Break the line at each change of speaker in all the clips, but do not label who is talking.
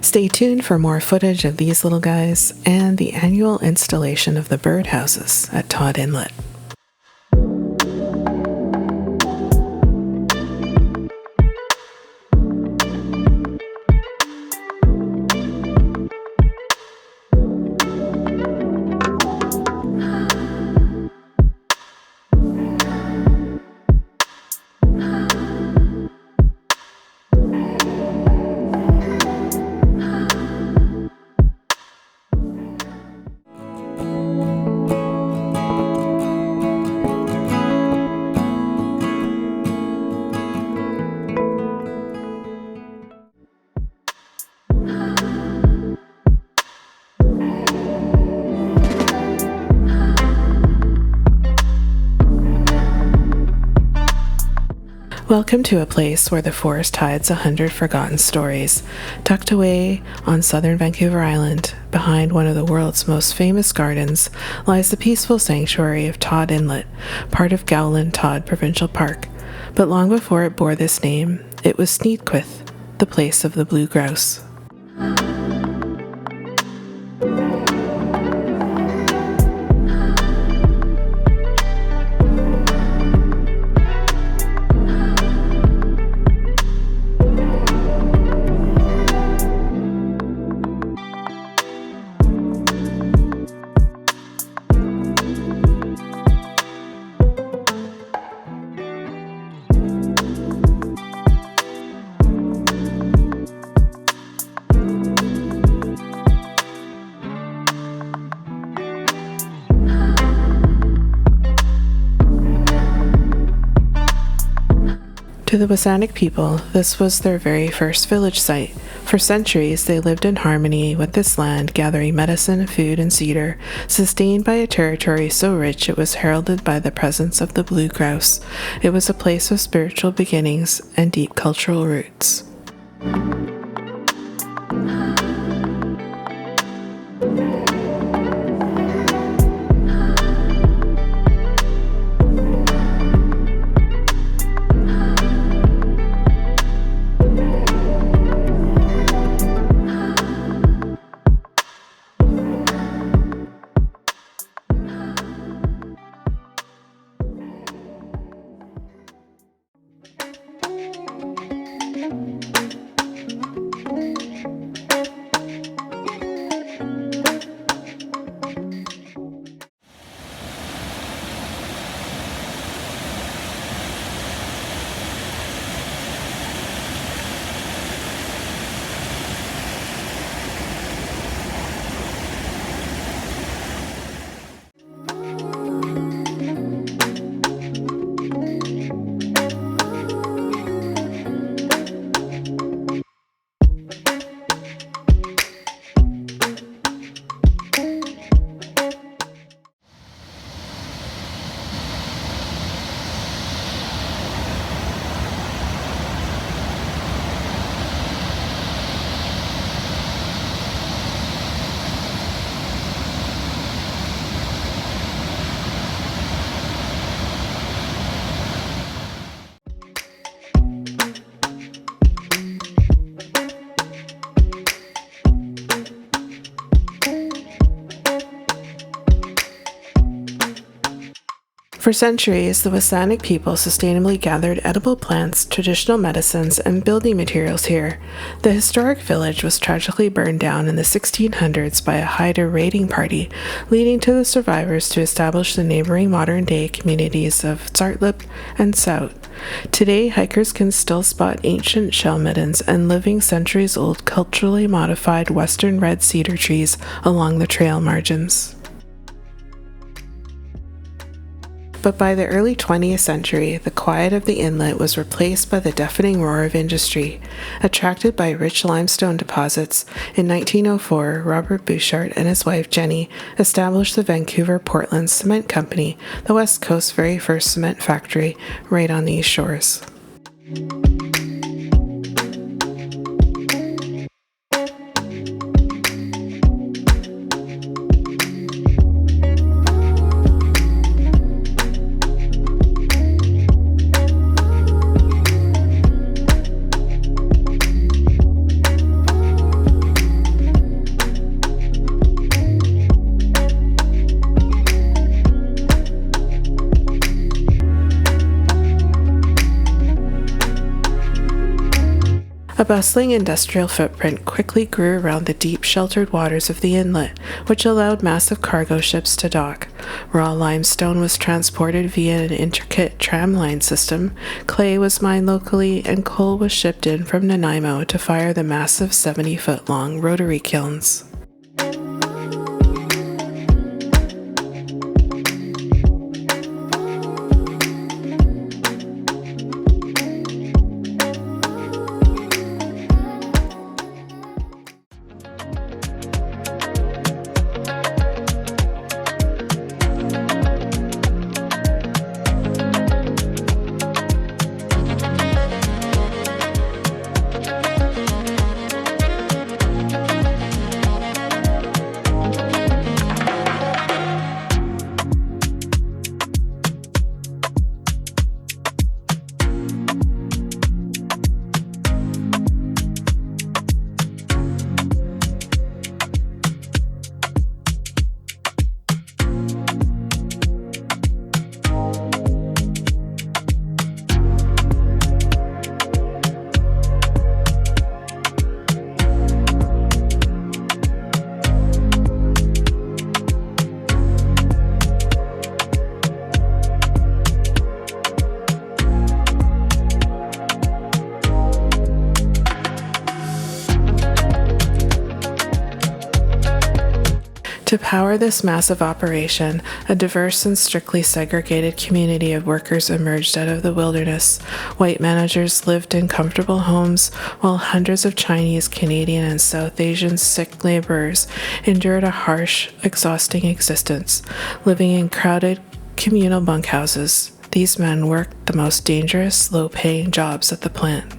Stay tuned for more footage of these little guys and the annual installation of the birdhouses at Tod Inlet. Welcome to a place where the forest hides 100 forgotten stories. Tucked away on southern Vancouver Island, behind one of the world's most famous gardens, lies the peaceful sanctuary of Tod Inlet, part of Gowland-Tod Provincial Park. But long before it bore this name, it was Teeklef, the place of the blue grouse. To the Wasanic people, this was their very first village site. For centuries, they lived in harmony with this land, gathering medicine, food, and cedar, sustained by a territory so rich it was heralded by the presence of the blue grouse. It was a place of spiritual beginnings and deep cultural roots. For centuries, the Wasanic people sustainably gathered edible plants, traditional medicines, and building materials here. The historic village was tragically burned down in the 1600s by a Haida raiding party, leading to the survivors to establish the neighboring modern-day communities of Tsartlip and Sout. Today, hikers can still spot ancient shell middens and living centuries-old culturally modified western red cedar trees along the trail margins. But by the early 20th century, the quiet of the inlet was replaced by the deafening roar of industry. Attracted by rich limestone deposits, in 1904, Robert Bouchard and his wife Jenny established the Vancouver Portland Cement Company, the West Coast's very first cement factory, right on these shores. A bustling industrial footprint quickly grew around the deep sheltered waters of the inlet, which allowed massive cargo ships to dock. Raw limestone was transported via an intricate tramline system, clay was mined locally, and coal was shipped in from Nanaimo to fire the massive 70-foot-long rotary kilns. To power this massive operation, a diverse and strictly segregated community of workers emerged out of the wilderness. White managers lived in comfortable homes, while hundreds of Chinese, Canadian, and South Asian sick laborers endured a harsh, exhausting existence, living in crowded communal bunkhouses. These men worked the most dangerous, low-paying jobs at the plant.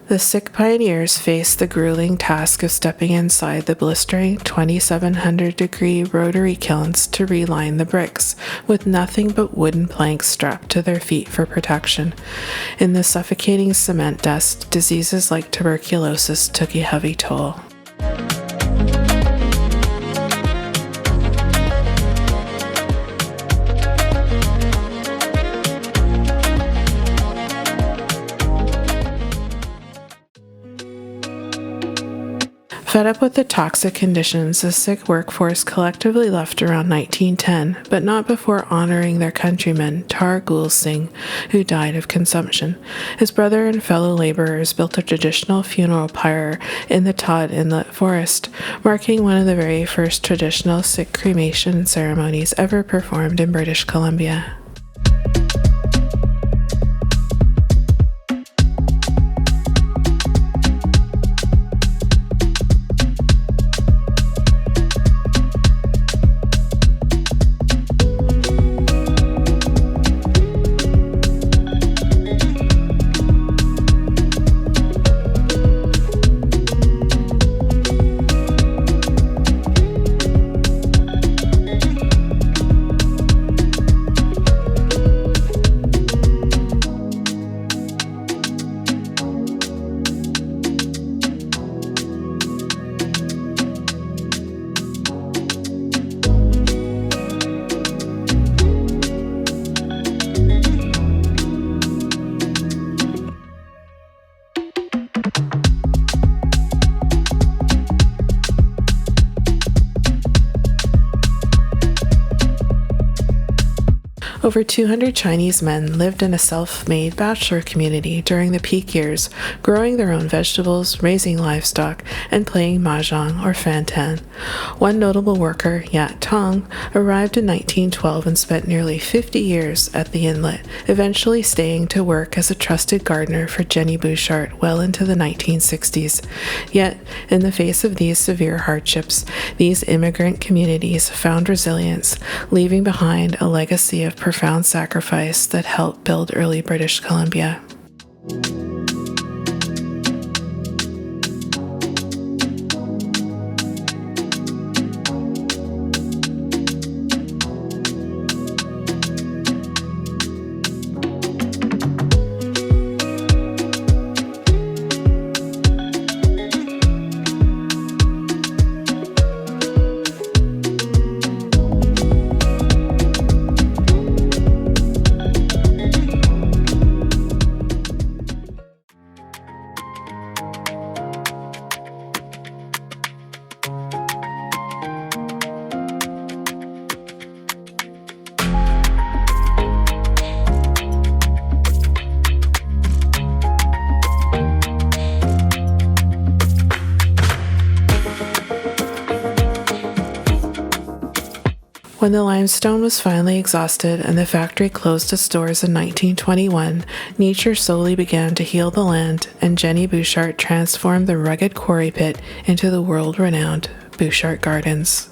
The sick pioneers faced the grueling task of stepping inside the blistering 2,700-degree rotary kilns to reline the bricks, with nothing but wooden planks strapped to their feet for protection. In the suffocating cement dust, diseases like tuberculosis took a heavy toll. Fed up with the toxic conditions, the sick workforce collectively left around 1910, but not before honoring their countryman, Tar Gul Singh, who died of consumption. His brother and fellow laborers built a traditional funeral pyre in the Tod Inlet forest, marking one of the very first traditional sick cremation ceremonies ever performed in British Columbia. Over 200 Chinese men lived in a self-made bachelor community during the peak years, growing their own vegetables, raising livestock, and playing mahjong or fantan. One notable worker, Yat Tong, arrived in 1912 and spent nearly 50 years at the inlet, eventually staying to work as a trusted gardener for Jenny Bouchard well into the 1960s. Yet, in the face of these severe hardships, these immigrant communities found resilience, leaving behind a legacy of profound sacrifice that helped build early British Columbia. When the limestone was finally exhausted and the factory closed its doors in 1921, nature slowly began to heal the land, and Jenny Bouchard transformed the rugged quarry pit into the world-renowned Bouchard Gardens.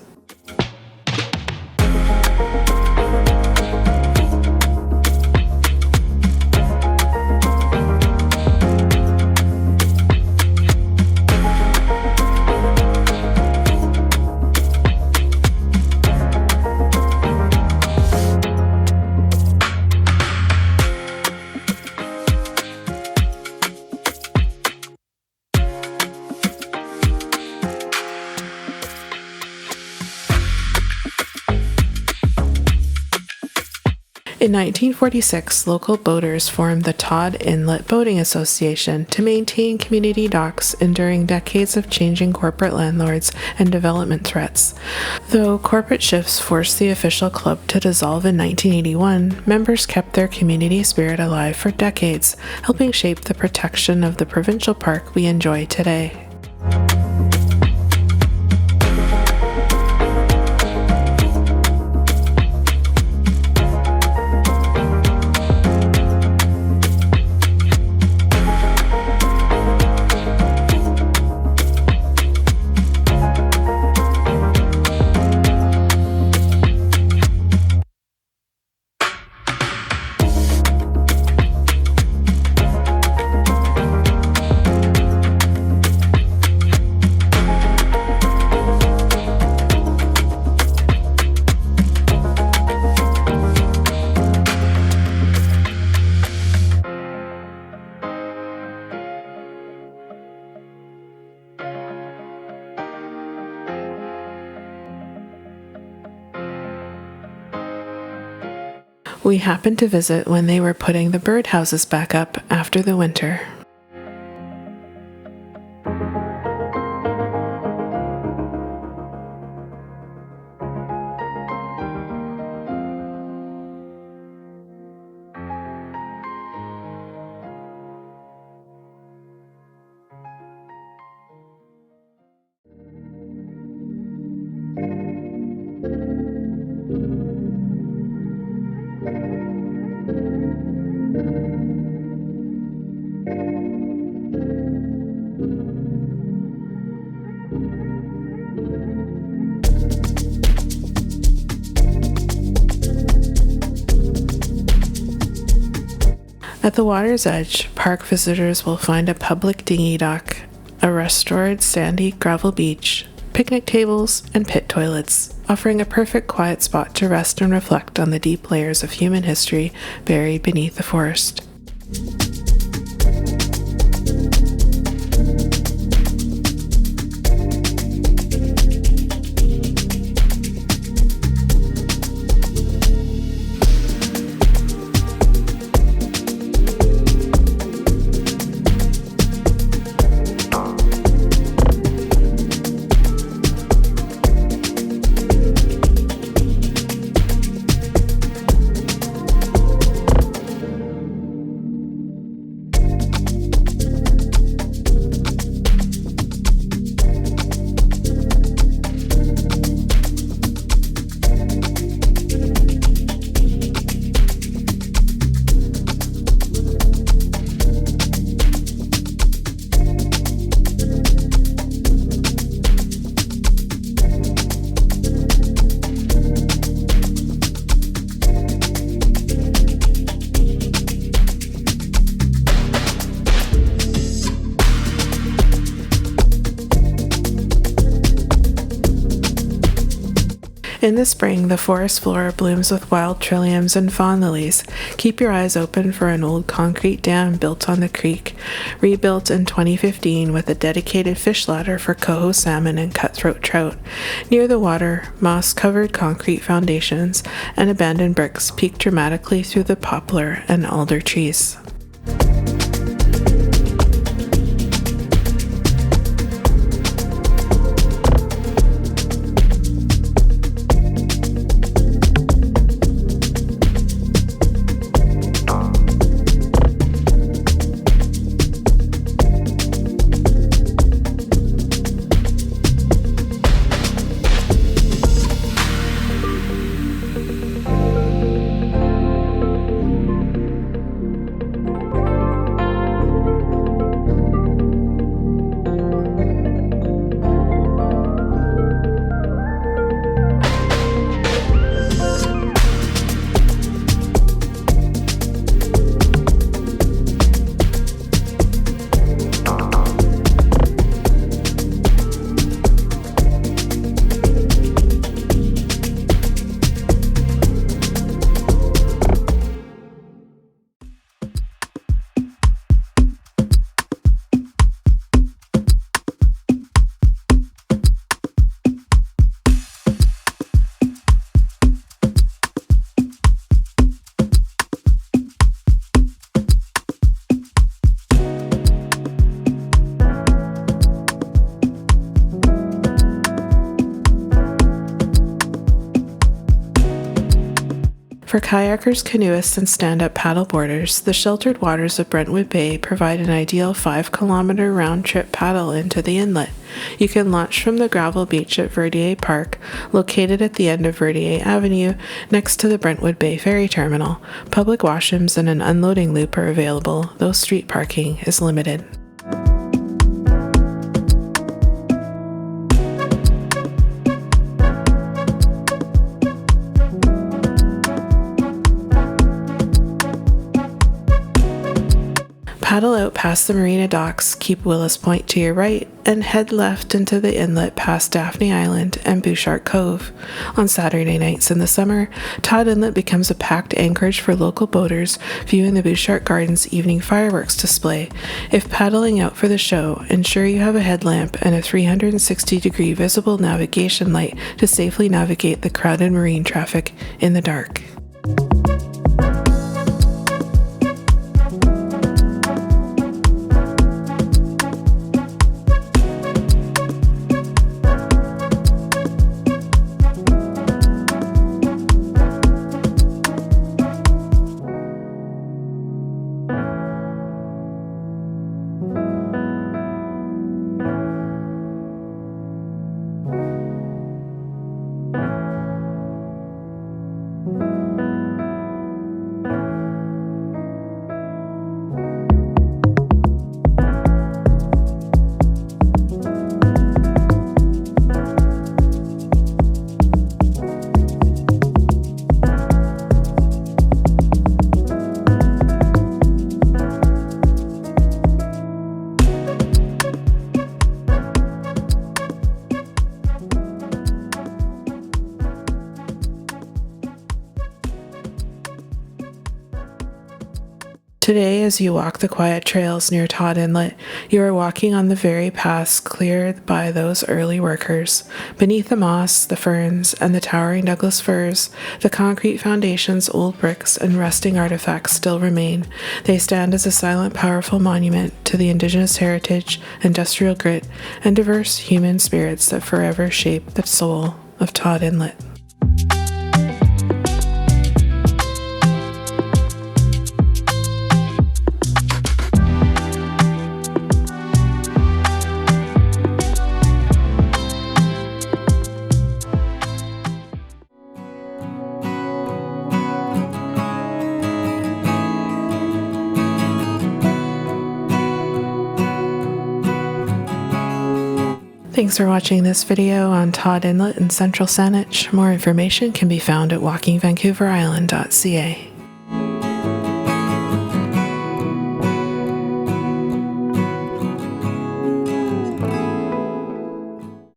In 1946, local boaters formed the Tod Inlet Boating Association to maintain community docks enduring decades of changing corporate landlords and development threats. Though corporate shifts forced the official club to dissolve in 1981, members kept their community spirit alive for decades, helping shape the protection of the provincial park we enjoy today. We happened to visit when they were putting the birdhouses back up after the winter. At the water's edge, park visitors will find a public dinghy dock, a restored sandy gravel beach, picnic tables, and pit toilets, offering a perfect quiet spot to rest and reflect on the deep layers of human history buried beneath the forest. In the spring, the forest floor blooms with wild trilliums and fawn lilies. Keep your eyes open for an old concrete dam built on the creek, rebuilt in 2015 with a dedicated fish ladder for coho salmon and cutthroat trout. Near the water, moss-covered concrete foundations and abandoned bricks peek dramatically through the poplar and alder trees. For kayakers, canoeists, and stand-up paddleboarders, the sheltered waters of Brentwood Bay provide an ideal 5-kilometer round-trip paddle into the inlet. You can launch from the gravel beach at Verdier Park, located at the end of Verdier Avenue, next to the Brentwood Bay Ferry Terminal. Public washrooms and an unloading loop are available, though street parking is limited. Paddle out past the marina docks, keep Willis Point to your right, and head left into the inlet past Daphne Island and Bouchard Cove. On Saturday nights in the summer, Tod Inlet becomes a packed anchorage for local boaters viewing the Bouchard Gardens evening fireworks display. If paddling out for the show, ensure you have a headlamp and a 360-degree visible navigation light to safely navigate the crowded marine traffic in the dark. Today, as you walk the quiet trails near Tod Inlet, you are walking on the very paths cleared by those early workers. Beneath the moss, the ferns, and the towering Douglas firs, the concrete foundations, old bricks, and rusting artifacts still remain. They stand as a silent, powerful monument to the Indigenous heritage, industrial grit, and diverse human spirits that forever shape the soul of Tod Inlet. Thanks for watching this video on Tod Inlet in Central Saanich. More information can be found at walkingvancouverisland.ca.